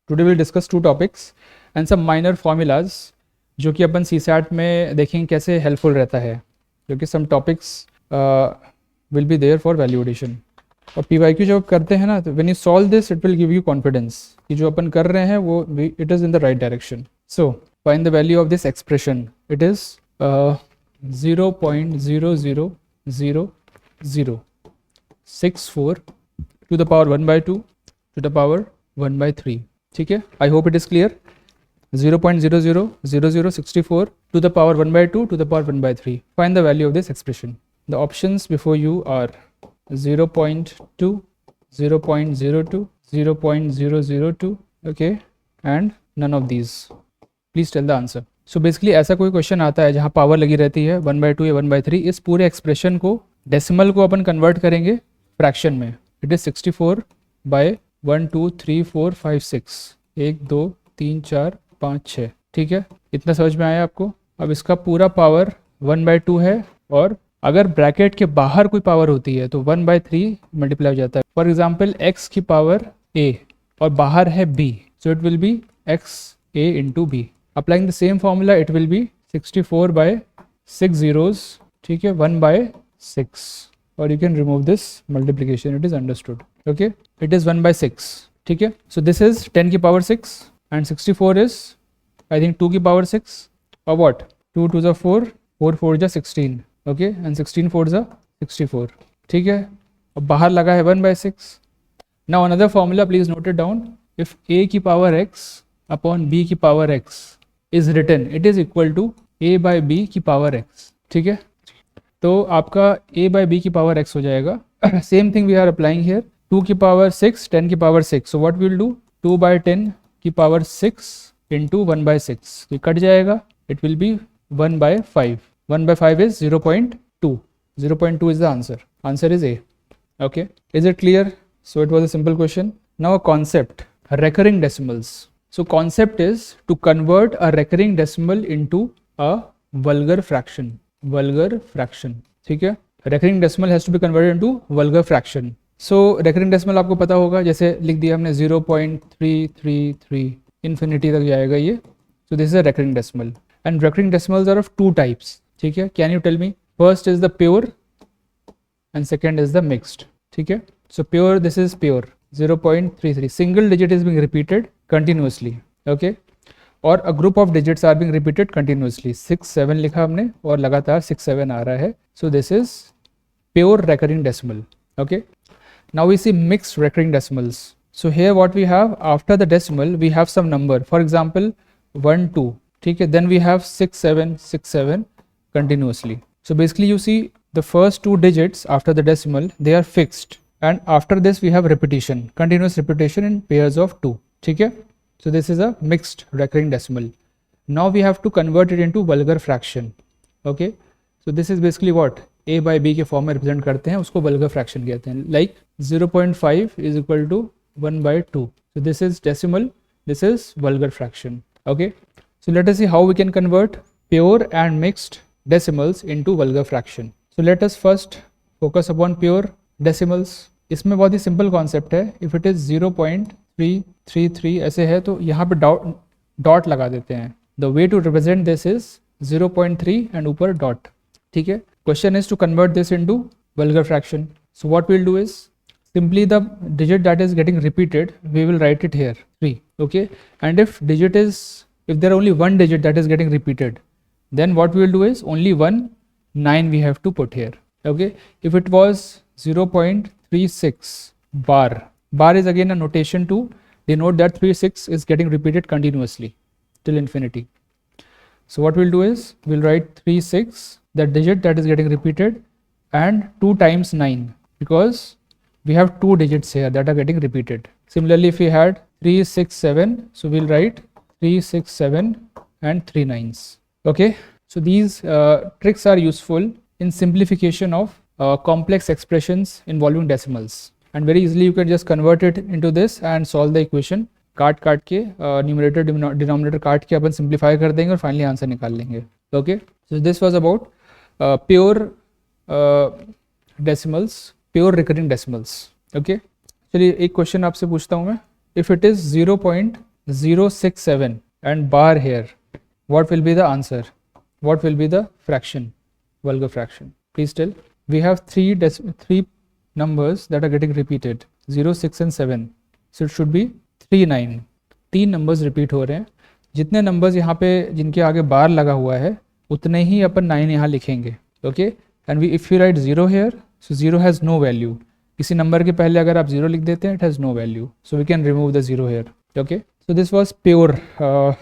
Today will discuss two topics and some minor formulas जो कि अपन CSAT में देखेंगे कैसे हेल्पफुल रहता है, क्योंकि some topics will be there for value addition. और PYQ जब करते हैं ना, तो when you solve this it will give you confidence कि जो अपन कर रहे हैं वो it is in the right direction. So find the value of this expression. It is 0.00064 to the power 1/2 to the power 1/3। ठीक है, I hope it is clear. 0.000064 to the power 1/2 to the power 1/3. Find the value of this expression. The options before you are 0.2, 0.02, 0.002, okay, and none of these. Please tell the answer. So basically ऐसा कोई question आता है जहाँ power लगी रहती है 1/2 या 1/3, इस पूरे एक्सप्रेशन को डेसिमल को अपन कन्वर्ट करेंगे फ्रैक्शन में। It is 64/1 2 3 4 5 6, 1 2 3 4 5 6। ठीक है, इतना समझ में आया आपको। अब इसका पूरा पावर 1/2 है, और अगर ब्रैकेट के बाहर कोई पावर होती है तो 1/3 मल्टीप्लाई हो जाता है। फॉर एग्जाम्पल x की पावर a और बाहर है b, so it will B xa into b। Applying the same formula it will B 64/6 zeros, ठीक है, 1/6, और you can remove this multiplication, it is understood. Okay, it is 1/6। ठीक है, so this is 10 की power 6 and 64 is I think 2 की power 6, or what, 2 2 4, 4 4 16, okay, and 16 4 64। ठीक है, अब बाहर लगा है 1/6। now another formula, please note it down, if a की पावर x upon b की power x is written, it is equal to a by b की पावर x। ठीक है, तो आपका a by b की पावर x हो जाएगा। same thing we are applying here, 2 की पावर 6, 10 की power 6, so what we will do, 2/10 की पावर 6 इंटू 1/6, ये कट जाएगा, it will B 1/5। 1/5 is 0.2। 0.2 is the answer. Answer is a. Okay, is it clear? So it was a simple question. Now a concept, recurring decimals. So concept is to convert a recurring decimal into a vulgar fraction. Vulgar fraction, ठीक है, recurring decimal has to be converted into vulgar fraction. So recurring decimal आपको पता होगा, जैसे लिख दिया हमने 0.333 infinity तक जाएगा ये। So this is a recurring decimal, and recurring decimals are of two types. ठीक है, can you tell me? First is the pure and second is the mixed. ठीक है, so pure, this is pure 0.33, single digit is being repeated continuously. Okay, और a group of digits are being repeated continuously. 6 7 लिखा हमने और लगातार 6 7 आ रहा है। So this is pure recurring decimal. Okay, now we see mixed recurring decimals. So here what we have, after the decimal we have some number, for example 1 2, ठीक है, then we have 6 7 6 7 continuously. So basically you see the first two digits after the decimal, they are fixed, and after this we have repetition, continuous repetition in pairs of 2. ठीक है, so this is a mixed recurring decimal. Now we have to convert it into vulgar fraction. Okay, so this is basically what a by b के form में represent करते हैं, उसको vulgar fraction कहते हैं। Like 0.5 is equal to 1/2, so this is decimal, this is vulgar fraction. Okay, so let us see how we can convert pure and mixed decimals into vulgar fraction. So let us first focus upon pure decimals. इसमें बहुत ही simple concept है। If it is 0.333 ऐसे है तो यहाँ पे dot लगा देते हैं। The way to represent this is 0.3 and ऊपर डॉट। ठीक है, question is to convert this into vulgar fraction. So what we'll do is simply the digit that is getting repeated, we will write it here 3. Okay, and if there are only one digit that is getting repeated, then what we will do is only 9 we have to put here. Okay, if it was 0.36 bar is again a notation to denote that 36 is getting repeated continuously till infinity. So what we'll do is we'll write 36, the digit that is getting repeated, and 2 times 9, because we have two digits here that are getting repeated. Similarly, if we had 3 6 7, so we'll write 3 6 7 and 3 9s. Okay, so these tricks are useful in simplification of complex expressions involving decimals, and very easily you can just convert it into this and solve the equation. काट के numerator denominator काट के अपन simplify कर देंगे और finally answer निकाल लेंगे। Okay, so this was about pure decimals, pure recurring decimals. Okay, चलिए एक क्वेश्चन आपसे पूछता हूँ मैं। If it is 067 and bar here, what will be the answer? What will be the fraction, vulgar fraction? Please tell. We have three numbers that are getting repeated, 0, 6 and 7. So it should be 3, 9. 3 numbers repeat हो रहे हैं. जितने numbers यहाँ पे जिनके आगे बार लगा हुआ है उतने ही अपन 9 यहाँ लिखेंगे. Okay? And if you write 0 here, so 0 has no value. किसी नंबर के पहले अगर आप 0 लिख देते हैं, it has no value. So we can remove the 0 here. Okay? So this was pure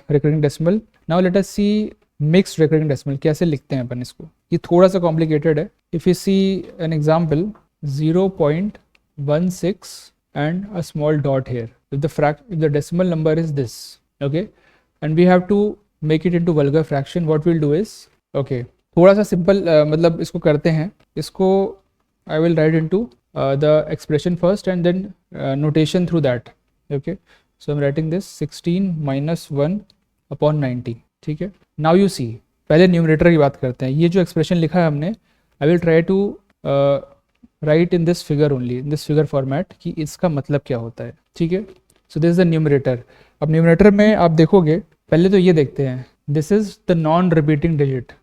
recurring decimal. Now let us see mixed recurring decimal. कैसे लिखते हैं अपन इसको? ये थोड़ा सा complicated है. If you see an example, 0.16 and a small dot here. If the decimal number is this, okay, and we have to make it into vulgar fraction, what we'll do is, okay, थोड़ा सा simple मतलब इसको करते हैं. इसको I will write into the expression first and then notation through that. Okay, so I'm writing this 16 minus 1 upon 90. ठीक है. Now you see, पहले न्यूमरेटर की बात करते हैं. ये जो एक्सप्रेशन लिखा है हमने, I will try to write in this figure only, in this figure format, कि इसका मतलब क्या होता है. ठीक है. So this is the numerator. अब न्यूमरेटर में आप देखोगे, पहले तो ये देखते हैं, this is the non repeating digit.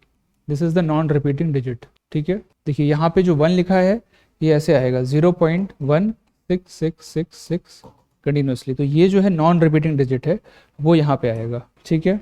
This is the non repeating digit. ठीक है. देखिए यहाँ पे जो 1 लिखा है ये ऐसे आएगा 0.1666 कंटिन्यूसली. तो ये जो है नॉन रिपीटिंग डिजिट है वो यहाँ पे आएगा. ठीक है.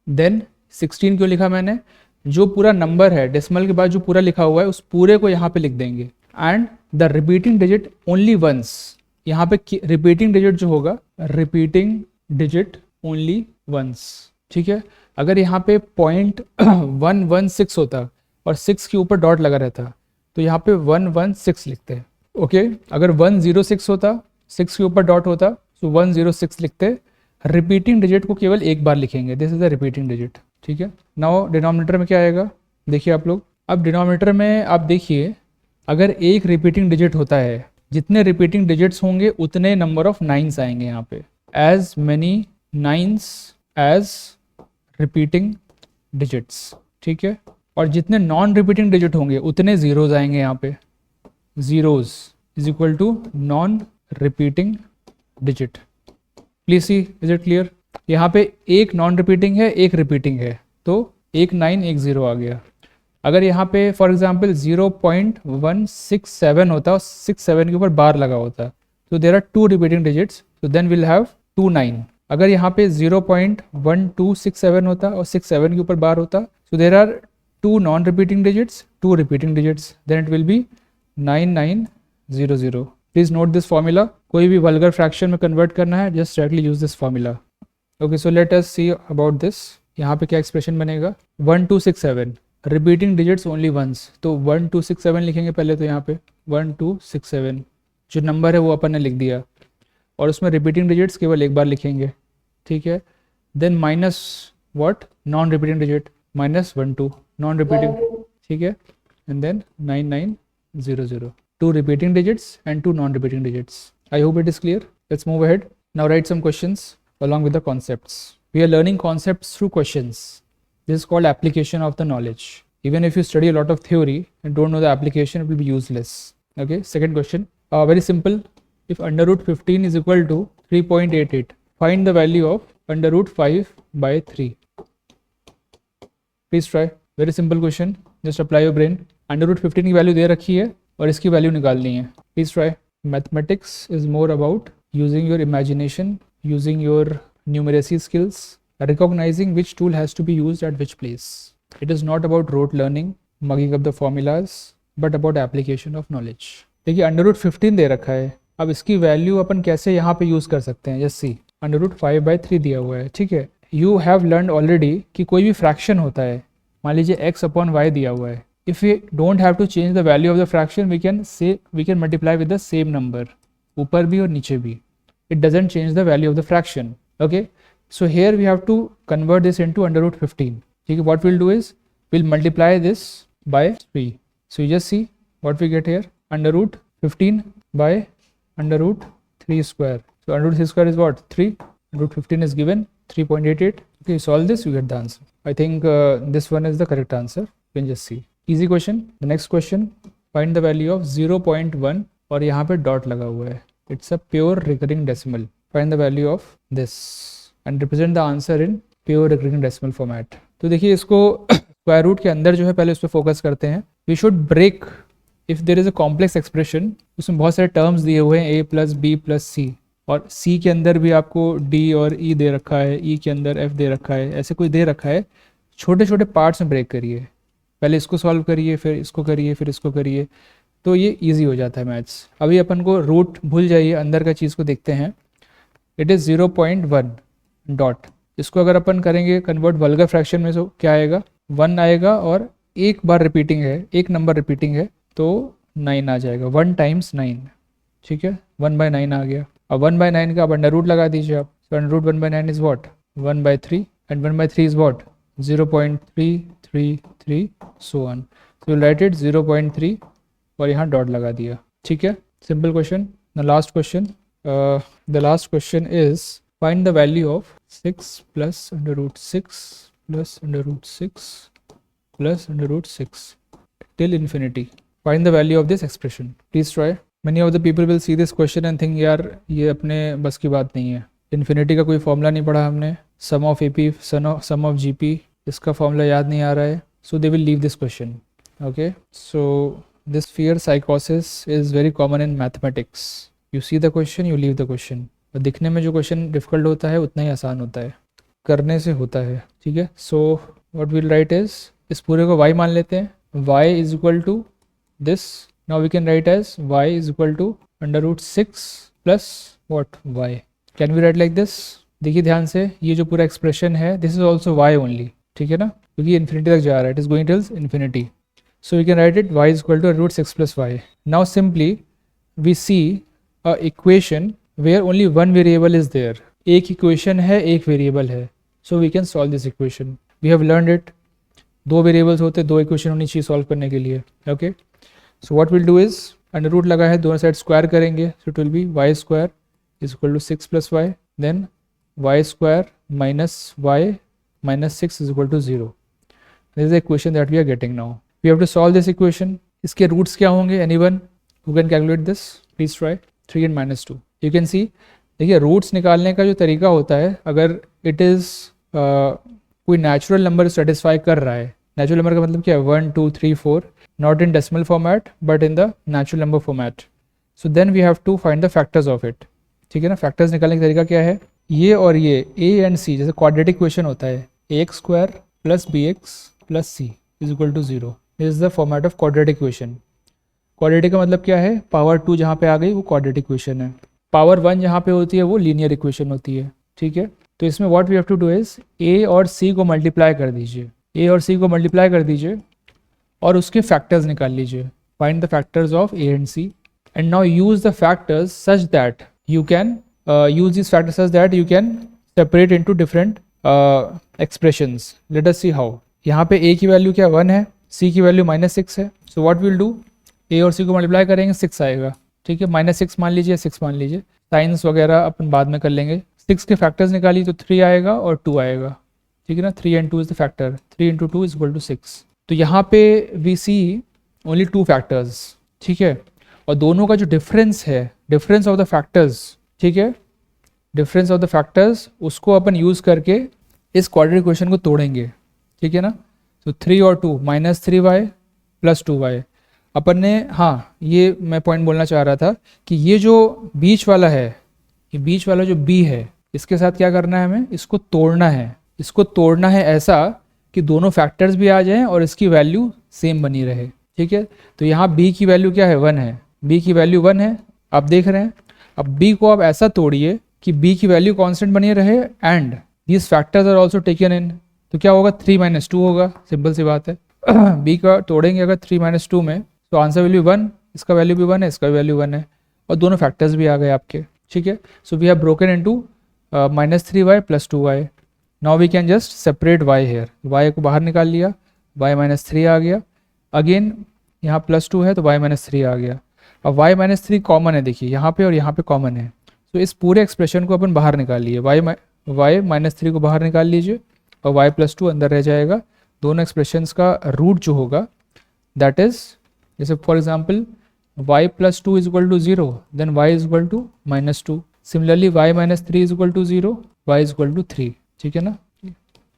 देन 16 क्यों लिखा मैंने? जो पूरा नंबर है डेसिमल के बाद जो पूरा लिखा हुआ है उस पूरे को यहाँ पे लिख देंगे. And the repeating digit only once. यहाँ पे रिपीटिंग डिजिट जो होगा, रिपीटिंग डिजिट ओनली वंस. ठीक है. अगर यहाँ पे 0.116 होता और 6 के ऊपर डॉट लगा रहता तो यहाँ पे 116 लिखते हैं. ओके. अगर 106 होता, 6 के ऊपर डॉट होता तो 106 लिखते. रिपीटिंग डिजिट को केवल एक बार लिखेंगे. This is the repeating digit. ठीक है. नाउ डिनोमिनेटर में क्या आएगा देखिए आप लोग. अब डिनोमिनेटर में आप देखिए, अगर एक रिपीटिंग डिजिट होता है, जितने रिपीटिंग डिजिट्स होंगे उतने नंबर ऑफ नाइन्स आएंगे यहाँ पे. As many nines as repeating digits. ठीक है. और जितने नॉन रिपीटिंग डिजिट होंगे उतने जीरोज आएंगे यहाँ पे. Zeros is equal to non repeating digit. Please see, is it clear? यहाँ पे एक नॉन रिपीटिंग है, एक रिपीटिंग है, तो एक 9 एक 0 आ गया. अगर यहाँ पे फॉर एग्जांपल 0.167 होता और 67 के ऊपर बार लगा होता तो देयर आर 2 रिपीटिंग डिजिट्स, तो देन विल हैव 2 9. अगर यहाँ पे 0.1267 होता और 67 के ऊपर बार होता so there are 2 non-repeating digits, 2 repeating digits, then it will be 9900. Please note this formula. कोई भी vulgar fraction में convert करना है, just directly use this formula. Okay, so let us see about this. यहाँ पे क्या expression बनेगा? 1267 repeating digits only once. तो 1267 लिखेंगे पहले. तो यहाँ पे 1267 जो नंबर है वो अपन ने लिख दिया और उसमें repeating digits केवल एक बार लिखेंगे. ठीक है. Then minus what? Non-repeating digit. minus 12 non-repeating. ठीक है. And then 9900. 2 repeating digits and 2 non-repeating digits. I hope it is clear. Let's move ahead. Now write some questions along with the concepts. We are learning concepts through questions. This is called application of the knowledge. Even if you study a lot of theory and don't know the application, it will be useless. Okay. Second question. Very simple. If under root 15 is equal to 3.88, find the value of under root 5 by 3. Please try. Very simple question. Just apply your brain. Under root 15 की value दे रखी है और इसकी value निकालनी है. Please try. Mathematics is more about using your imagination, using your numeracy skills, recognizing which tool has to be used at which place. It is not about rote learning, mugging up the formulas, but about application of knowledge. देखिए under root 15 दे रखा है. अब इसकी value अपन कैसे यहाँ पे use कर सकते हैं? Just see. Under root 5 by 3 दिया हुआ है. ठीक है. You have learned already कि कोई भी fraction होता है, मान लीजिए x upon y दिया हुआ है. If we don't have to change the value of the fraction, we can multiply with the same number. ऊपर भी और नीचे भी. It doesn't change the value of the fraction. Okay. So here we have to convert this into under root 15. ठीक है. What we'll do is we'll multiply this by 3. So you just see what we get here. Under root 15 by under root 3 square. So under root 3 square is what? 3. Under root 15 is given 3.88. Okay, solve this, you get the answer. I think this one is the correct answer. You can just see. Easy question. The next question, find the value of 0.1 और यहाँ पे dot लगा हुआ है. It's a pure recurring decimal. Find the value of this. And represent the answer in pure recurring decimal format. तो देखिए इसको square root के अंदर जो है पहले उस पर फोकस करते हैं। We should break if there is a complex expression, उसमें बहुत सारे टर्म्स दिए हुए हैं a plus B plus C, और c के अंदर भी आपको d और e दे रखा है, e के अंदर f दे रखा है, ऐसे कोई दे रखा है। छोटे छोटे पार्ट्स में ब्रेक करिए, पहले इसको सॉल्व करिए, फिर इसको करिए, फिर इसको करिए, तो ये इजी हो जाता है मैथ्स। अभी अपन को रूट भूल जाइए, अंदर का चीज़ को देखते हैं। इट इज़ 0.1 डॉट, इसको अगर अपन करेंगे कन्वर्ट वल्गर फ्रैक्शन में तो क्या आएगा, 1 आएगा, और एक बार रिपीटिंग है, एक नंबर रिपीटिंग है तो 9 आ जाएगा, 1 टाइम्स 9, ठीक है, 1/9 आ गया। अब 1/9 का आप अंडर रूट लगा दीजिए आप, so under root 1/9 is what 1/3 and 1/3 is what 0.333 so on, तो यू राइट इट 0.3 और यहाँ डॉट लगा दिया, ठीक है, simple question. The last question, the last question is find the value of 6 plus under root 6 plus under root 6 plus under root 6 till infinity. Find the value of this expression. Please try. Many of the people will see this question and think यार ये अपने बस की बात नहीं है, infinity का कोई फॉर्मूला नहीं पढ़ा हमने, sum of AP sum of GP इसका फॉर्मूला याद नहीं आ रहा है, so they will leave this question. Okay, so this fear psychosis is very common in mathematics. You see the question, you leave the question. और दिखने में जो question difficult होता है उतना ही आसान होता है, करने से होता है, ठीक है। So what will write is, इस पूरे को y मान लेते हैं, y is equal to this. Now we can write as y is equal to under root 6 plus what y. Can we write like this? देखिए ध्यान से, ये जो पूरा एक्सप्रेशन है this is also y only, ठीक है ना, क्योंकि इन्फिनिटी तक जा रहा है, it is going till infinity. So we can write it y is equal to root 6 plus y. Now simply we see a equation where only one variable is there. एक equation है, एक variable है, so we can solve this equation. We have learned it. दो variables होते, दो equation होनी चाहिए solve करने के लिए, okay. So what will do is under root लगा है, दोनों साइड स्क्वायर करेंगे, so it will be Y square is equal to 6 plus Y, then Y square minus Y minus 6 is equal to 0. This is the equation that we are getting now. We have to solve this equation. इसके roots क्या होंगे, anyone who can calculate this, please try. 3 and -2. You can see, देखिए roots निकालने का जो तरीका होता है, अगर इट इज़ कोई नेचुरल नंबर सेटिस्फाई कर रहा है, नेचुरल नंबर का मतलब क्या है, 1 2 3 4, not in decimal format but in the natural number format, so then we have to find the factors of it, ठीक है ना. फैक्टर्स निकालने का तरीका क्या है, ये और ये a एंड c, जैसे क्वाड्रेटिक क्वेश्चन होता है, ax square plus bx plus c is equal to 0. This is the format of quadratic question. Quadratic का मतलब क्या है, पावर 2 जहाँ पे आ गई वो क्वाड्रेटिक क्वेश्चन है, पावर 1 जहाँ पे होती है वो लीनियर इक्वेशन होती है, ठीक है. तो इसमें what we have to do is a और c को मल्टीप्लाई कर दीजिए, a और c को मल्टीप्लाई कर दीजिए और उसके फैक्टर्स निकाल लीजिए. Find the factors of a and c and now use the factors such that you can use these factors such that you can separate into different expressions. Let us see how. यहाँ पे a की value क्या 1 है, c की value -6 है, so what we'll do, a और c को multiply करेंगे 6 आएगा, ठीक है. -6 मान लीजिए, 6 मान लीजिए, साइंस वगैरह अपन बाद में कर लेंगे. 6 के फैक्टर्स निकालिए तो 3 आएगा और 2 आएगा, ठीक है ना. 3 and 2 is the factor, 3 into 2 is equal to 6. तो यहाँ पे वी सी ओनली 2 फैक्टर्स, ठीक है. और दोनों का जो डिफरेंस है, डिफरेंस ऑफ द फैक्टर्स, ठीक है, डिफरेंस ऑफ द फैक्टर्स, उसको अपन यूज़ करके इस क्वाड्रेटिक इक्वेशन को तोड़ेंगे, ठीक है ना. तो 3 और 2 -3y प्लस 2y अपन ने, हाँ ये मैं पॉइंट बोलना चाह रहा था कि ये जो बीच वाला है, ये बीच वाला जो b है, इसके साथ क्या करना है, हमें इसको तोड़ना है. इसको तोड़ना है ऐसा कि दोनों फैक्टर्स भी आ जाएं और इसकी वैल्यू सेम बनी रहे, ठीक है. तो यहाँ b की वैल्यू क्या है, 1 है, b की वैल्यू 1 है, आप देख रहे हैं. अब b को आप ऐसा तोड़िए कि b की वैल्यू कांस्टेंट बनी रहे and these factors are also taken in. तो क्या होगा, 3 - 2 होगा, सिंपल सी बात है. b का तोड़ेंगे अगर 3 - 2 में, तो आंसर वैल्यू 1, इसका वैल्यू भी 1 है, इसका वैल्यू 1 है, और दोनों फैक्टर्स भी आ गए आपके, ठीक है. So we have broken into -3y plus 2y. Now we can just separate y here, y को बाहर निकाल लिया, y -3 आ गया. अगेन यहाँ +2 है तो y -3 आ गया. अब y -3 कॉमन है, देखिए यहाँ पे और यहाँ पे कॉमन है, तो इस पूरे एक्सप्रेशन को अपन बाहर निकाल लिए, y -3 को बाहर निकाल लीजिए और y +2 अंदर रह जाएगा. दोनों एक्सप्रेशंस का रूट जो होगा दैट इज, जैसे for example y +2 is equal to 0, then y is equal to -2. Similarly y -3 is equal to 0, y is equal to 3, ठीक है ना।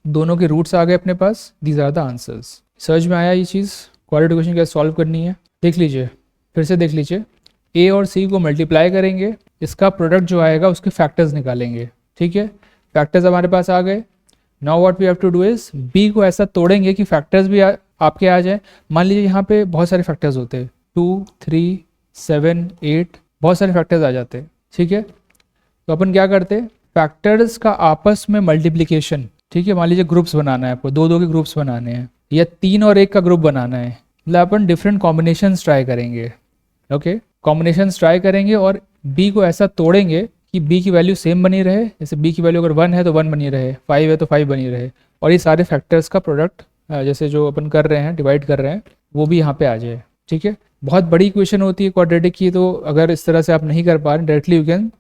दोनों के रूट्स आ गए अपने पास, दीज आर द आंसर्स। समझ में आया ये चीज़, क्वाड्रेटिक इक्वेशन कैसे सॉल्व करनी है। देख लीजिए, फिर से देख लीजिए, a और c को मल्टीप्लाई करेंगे, इसका प्रोडक्ट जो आएगा उसके फैक्टर्स निकालेंगे, ठीक है। फैक्टर्स हमारे पास आ गए। Now what we have to do is b को ऐसा तोड़ेंगे कि फैक्टर्स भी आपके आ जाए। मान लीजिए यहाँ पे बहुत सारे फैक्टर्स होते हैं, 2, 3, 7, 8, बहुत सारे फैक्टर्स आ जाते हैं, ठीक है। तो अपन क्या करते, फैक्टर्स का आपस में मल्टीप्लिकेशन, ठीक है। मान लीजिए ग्रुप्स बनाना है आपको, 2 के ग्रुप्स बनाने हैं, या 3 और 1 का ग्रुप बनाना है, मतलब अपन डिफरेंट कॉम्बिनेशंस ट्राई करेंगे, ओके। कॉम्बिनेशंस ट्राई करेंगे और b को ऐसा तोड़ेंगे कि b की वैल्यू सेम बनी रहे। जैसे b की वैल्यू अगर 1 है तो 1 बनी रहे, 5 है तो 5 बनी रहे, और ये सारे फैक्टर्स का प्रोडक्ट जैसे जो अपन कर रहे हैं, डिवाइड कर रहे हैं, वो भी यहाँ पे आ जाए, ठीक है। बहुत बड़ी इक्वेशन होती है क्वाड्रेटिक की, तो अगर इस तरह से आप नहीं कर पा रहे directly, you can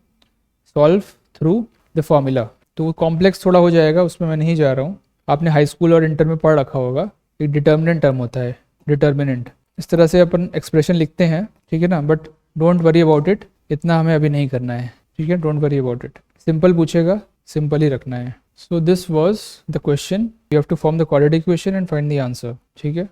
solve through the formula. तो कॉम्प्लेक्स थोड़ा हो जाएगा, उसमें मैं नहीं जा रहा हूँ। आपने हाई स्कूल और इंटर में पढ़ रखा होगा, एक डिटर्मिनेंट टर्म होता है, डिटर्मिनेंट। इस तरह से अपन एक्सप्रेशन लिखते हैं, ठीक है ना। But don't worry about it, इतना हमें अभी नहीं करना है, ठीक है। Don't worry about it, simple पूछेगा, सिंपल ही रखना है। So this was the question, you have to form the quadratic equation and find the answer, ठीक है।